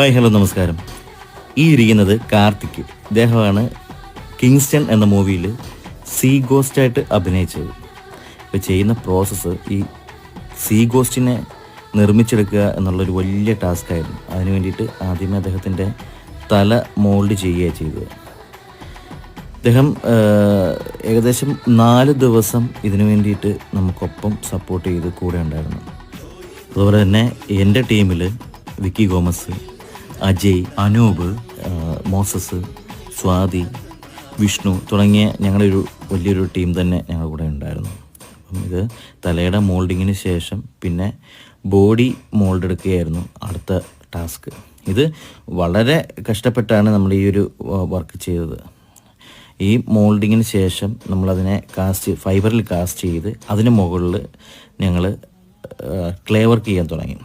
Hi hello നമസ്കാരം. ഈ ഇരിക്കുന്നത് കാർത്തിക്. ഇദ്ദേഹമാണ് കിങ്സ്റ്റൺ എന്ന മൂവിയിൽ സീ ഗോസ്റ്റായിട്ട് അഭിനയിച്ചത്. ഇപ്പോൾ ചെയ്യുന്ന പ്രോസസ്സ് ഈ സീ ഗോസ്റ്റിനെ നിർമ്മിച്ചെടുക്കുക എന്നുള്ളൊരു വലിയ ടാസ്ക്കായിരുന്നു. അതിന് വേണ്ടിയിട്ട് ആദ്യമേ അദ്ദേഹത്തിൻ്റെ തല മോൾഡ് ചെയ്യുകയാണ് ചെയ്തത്. അദ്ദേഹം ഏകദേശം 4 ദിവസം ഇതിനു വേണ്ടിയിട്ട് നമുക്കൊപ്പം സപ്പോർട്ട് ചെയ്ത് കൂടെ ഉണ്ടായിരുന്നു. അതുപോലെ തന്നെ എൻ്റെ ടീമിൽ വിക്കി ഗോമസ്, അജയ്, അനൂപ്, മോസസ്, സ്വാതി, വിഷ്ണു തുടങ്ങിയ ഞങ്ങളുടെ ഒരു വലിയൊരു ടീം തന്നെ ഞങ്ങളുടെ കൂടെ ഉണ്ടായിരുന്നു. അപ്പം ഇത് തലയുടെ മോൾഡിങ്ങിന് ശേഷം പിന്നെ ബോഡി മോൾഡ് എടുക്കുകയായിരുന്നു അടുത്ത ടാസ്ക്. ഇത് വളരെ കഷ്ടപ്പെട്ടാണ് നമ്മൾ ഈ ഒരു വർക്ക് ചെയ്തത്. ഈ മോൾഡിങ്ങിന് ശേഷം നമ്മളതിനെ ഫൈബറിൽ കാസ്റ്റ് ചെയ്ത് അതിന് മുകളിൽ ഞങ്ങൾ ക്ലേ വർക്ക് ചെയ്യാൻ തുടങ്ങി.